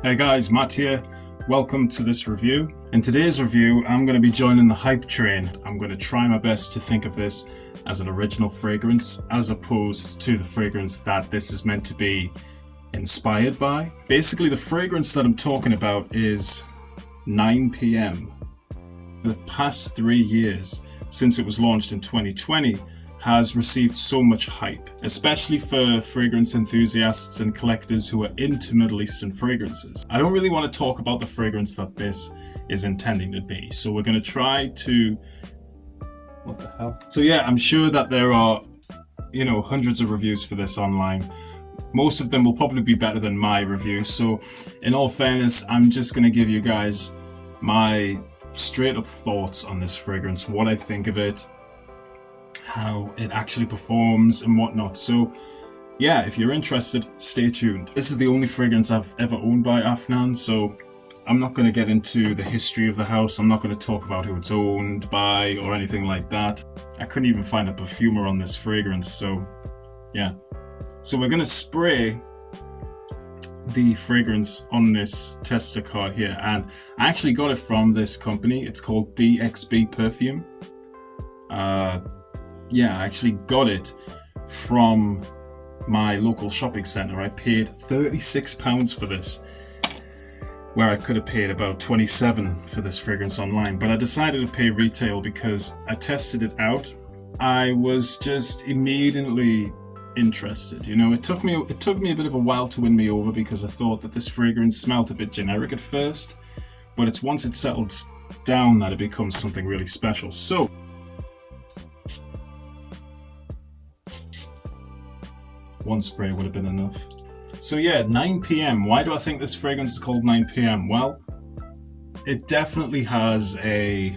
Hey guys, Matt here. Welcome to this review. In today's review, I'm going to be joining the hype train. I'm going to try my best to think of this as an original fragrance as opposed to the fragrance that this is meant to be inspired by. Basically, the fragrance that I'm talking about is 9 p.m. The past 3 years since it was launched in 2020 has received so much hype, especially for fragrance enthusiasts and collectors who are into Middle Eastern fragrances. I don't really want to talk about the fragrance that this is intending to be, so we're going to try to... What the hell? So yeah, I'm sure that there are, hundreds of reviews for this online. Most of them will probably be better than my review, so in all fairness, I'm just going to give you guys my straight up thoughts on this fragrance, what I think of it, how it actually performs and whatnot. So yeah, if you're interested, stay tuned. This is the only fragrance I've ever owned by Afnan, so I'm not going to get into the history of the house. I'm not going to talk about who it's owned by or anything like that. I couldn't even find a perfumer on this fragrance, so yeah. So we're going to spray the fragrance on this tester card here, and I actually got it from this company. It's called DXB Perfume. Yeah, I actually got it from my local shopping centre. I paid £36 for this, where I could have paid about $27 for this fragrance online. But I decided to pay retail because I tested it out. I was just immediately interested. It took me a bit of a while to win me over because I thought that this fragrance smelled a bit generic at first, but it's once it settles down that it becomes something really special. So one spray would have been enough. So yeah, 9 p.m. Why do I think this fragrance is called 9 p.m? Well, it definitely has a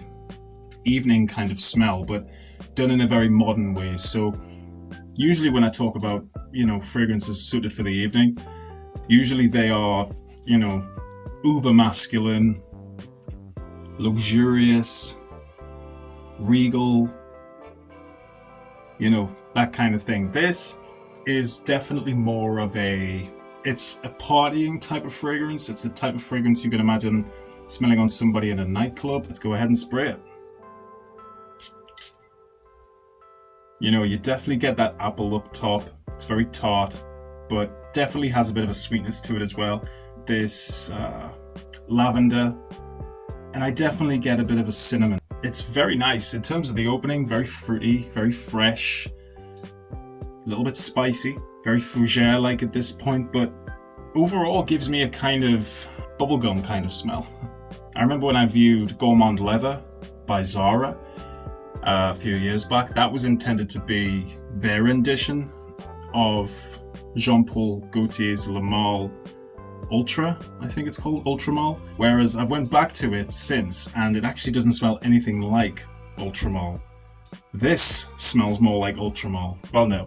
evening kind of smell, but done in a very modern way. So usually when I talk about, fragrances suited for the evening, usually they are, uber masculine, luxurious, regal, that kind of thing. This is definitely more of it's a partying type of fragrance. It's the type of fragrance you can imagine smelling on somebody in a nightclub. Let's go ahead and spray it. You definitely get that apple up top. It's very tart, but definitely has a bit of a sweetness to it as well. This lavender, and I definitely get a bit of a cinnamon. It's very nice in terms of the opening, very fruity, very fresh, a little bit spicy, very fougere-like at this point, but overall gives me a kind of bubblegum kind of smell. I remember when I viewed Gourmand Leather by Zara a few years back, that was intended to be their rendition of Jean-Paul Gaultier's Le Male Ultra, I think it's called, Ultra Male. Whereas I've went back to it since, and it actually doesn't smell anything like Ultra Male. This smells more like Ultra Male. Well, no,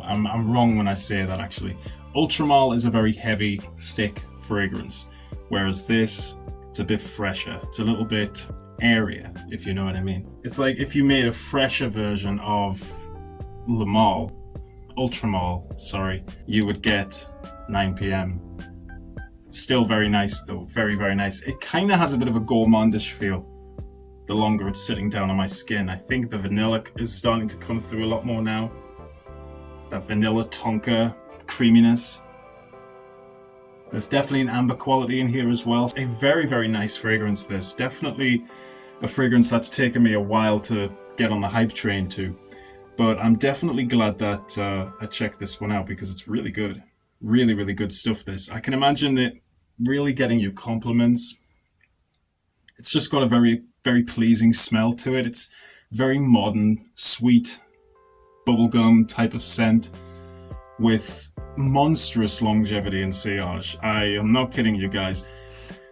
I'm wrong when I say that actually. Ultra Male is a very heavy, thick fragrance, whereas this, it's a bit fresher. It's a little bit airier, if you know what I mean. It's like if you made a fresher version of Le Male, Ultra Male, you would get 9 p.m. Still very nice though, very, very nice. It kind of has a bit of a gourmandish feel the longer it's sitting down on my skin. I think the vanilla is starting to come through a lot more now. That vanilla tonka creaminess. There's definitely an amber quality in here as well. A very, very nice fragrance this. Definitely a fragrance that's taken me a while to get on the hype train to. But I'm definitely glad that I checked this one out because it's really good. Really, really good stuff this. I can imagine it really getting you compliments. It's just got a very, very pleasing smell to it. It's very modern, sweet, bubblegum type of scent with monstrous longevity and sillage. I am not kidding you guys.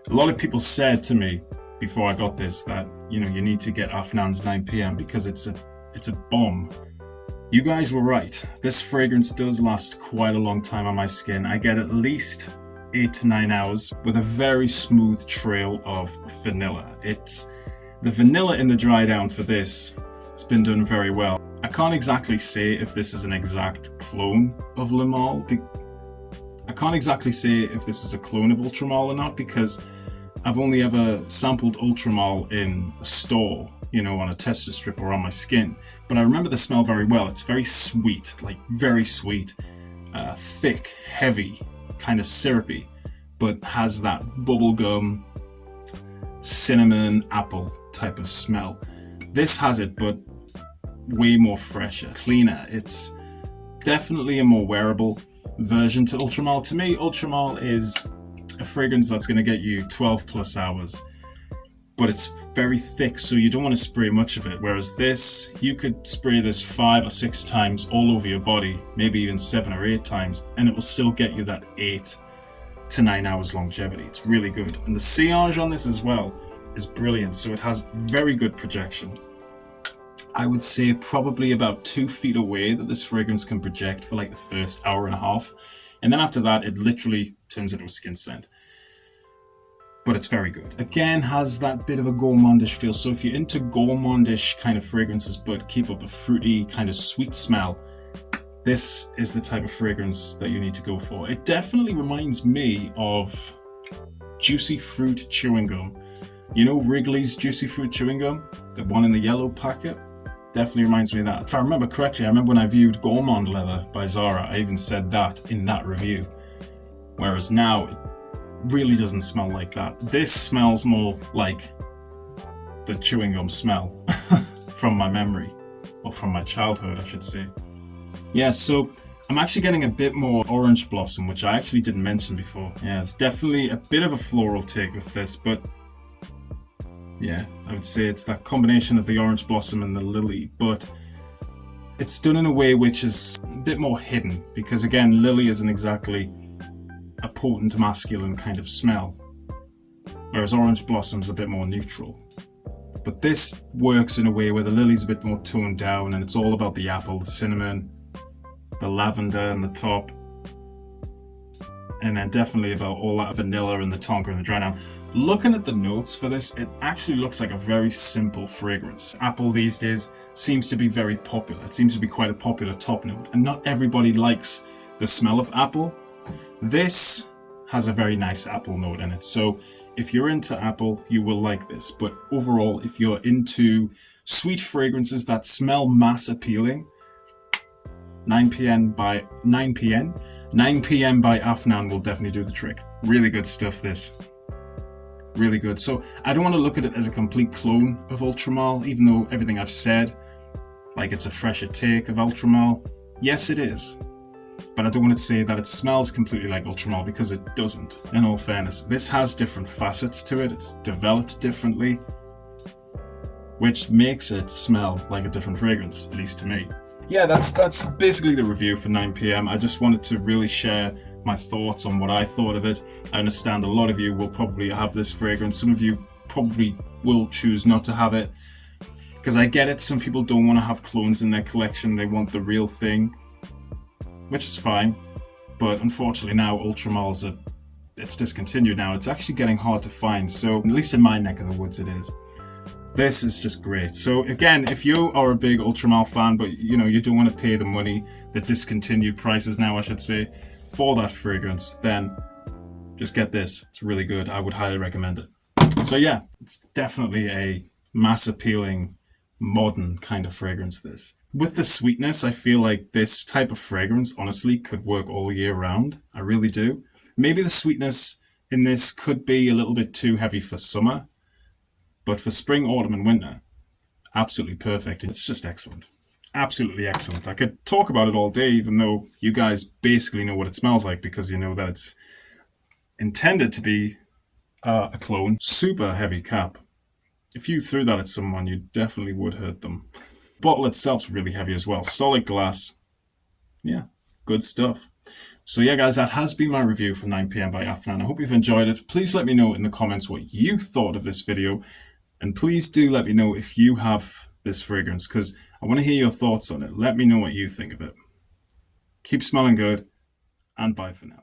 A lot of people said to me before I got this that, you need to get Afnan's 9 p.m. because it's a bomb. You guys were right. This fragrance does last quite a long time on my skin. I get at least 8 to 9 hours with a very smooth trail of vanilla. The vanilla in the dry down for this has been done very well. I can't exactly say if this is an exact clone of Le Male. I can't exactly say if this is a clone of Ultramol or not, because I've only ever sampled Ultramol in a store, you know, on a tester strip or on my skin. But I remember the smell very well. It's very sweet, like very sweet, thick, heavy, kind of syrupy, but has that bubblegum, cinnamon, apple type of smell. This has it, but way more fresher, cleaner. It's definitely a more wearable version to Ultramol. To me, Ultramol is a fragrance that's going to get you 12 plus hours, but it's very thick, so you don't want to spray much of it. Whereas this, you could spray this 5 or 6 times all over your body, maybe even 7 or 8 times, and it will still get you that 8 to 9 hours longevity. It's really good. And the sillage on this as well is brilliant, so it has very good projection. I would say probably about 2 feet away that this fragrance can project for like the first hour and a half. And then after that, it literally turns into a skin scent. But it's very good. Again, has that bit of a gourmandish feel. So if you're into gourmandish kind of fragrances, but keep up a fruity kind of sweet smell, this is the type of fragrance that you need to go for. It definitely reminds me of juicy fruit chewing gum. You know Wrigley's juicy fruit chewing gum? The one in the yellow packet? Definitely reminds me of that. If I remember correctly, I remember when I viewed Gourmand Leather by Zara, I even said that in that review. Whereas now, it really doesn't smell like that. This smells more like the chewing gum smell from my memory, or from my childhood, I should say. Yeah, so I'm actually getting a bit more orange blossom, which I actually didn't mention before. Yeah, it's definitely a bit of a floral take with this, but yeah, I would say it's that combination of the orange blossom and the lily, but it's done in a way which is a bit more hidden, because again, lily isn't exactly a potent masculine kind of smell, whereas orange blossom's a bit more neutral. But this works in a way where the lily's a bit more toned down, and it's all about the apple, the cinnamon, the lavender and the top, and then definitely about all that vanilla and the tonka and the dry. Now, looking at the notes for this, it actually looks like a very simple fragrance. Apple these days seems to be very popular. It seems to be quite a popular top note, and not everybody likes the smell of apple. This has a very nice apple note in it, so if you're into apple, you will like this. But overall, if you're into sweet fragrances that smell mass appealing, 9 p.m. by Afnan will definitely do the trick. Really good stuff, this. Really good. So I don't want to look at it as a complete clone of Ultramol, even though everything I've said, like it's a fresher take of Ultramol. Yes, it is. But I don't want to say that it smells completely like Ultramol, because it doesn't, in all fairness. This has different facets to it. It's developed differently, which makes it smell like a different fragrance, at least to me. Yeah, that's basically the review for 9 p.m. I just wanted to really share my thoughts on what I thought of it. I understand a lot of you will probably have this fragrance. Some of you probably will choose not to have it, because I get it. Some people don't want to have clones in their collection. They want the real thing, which is fine. But unfortunately now Ultramol's it's discontinued now. It's actually getting hard to find. So at least in my neck of the woods it is. This is just great. So again, if you are a big Ultramol fan, but you know you don't want to pay the money, the discontinued prices now I should say, for that fragrance, then just get this. It's really good. I would highly recommend it. So yeah, it's definitely a mass appealing, modern kind of fragrance, this. With the sweetness, I feel like this type of fragrance honestly could work all year round. I really do. Maybe the sweetness in this could be a little bit too heavy for summer, but for spring, autumn and winter, absolutely perfect. It's just excellent. Absolutely excellent. I could talk about it all day, even though you guys basically know what it smells like, because you know that it's intended to be a clone. Super heavy cap. If you threw that at someone, you definitely would hurt them. The bottle itself's really heavy as well. Solid glass. Yeah, good stuff. So yeah, guys, that has been my review for 9 p.m. by Afnan. I hope you've enjoyed it. Please let me know in the comments what you thought of this video. And please do let me know if you have this fragrance, because I want to hear your thoughts on it. Let me know what you think of it. Keep smelling good, and bye for now.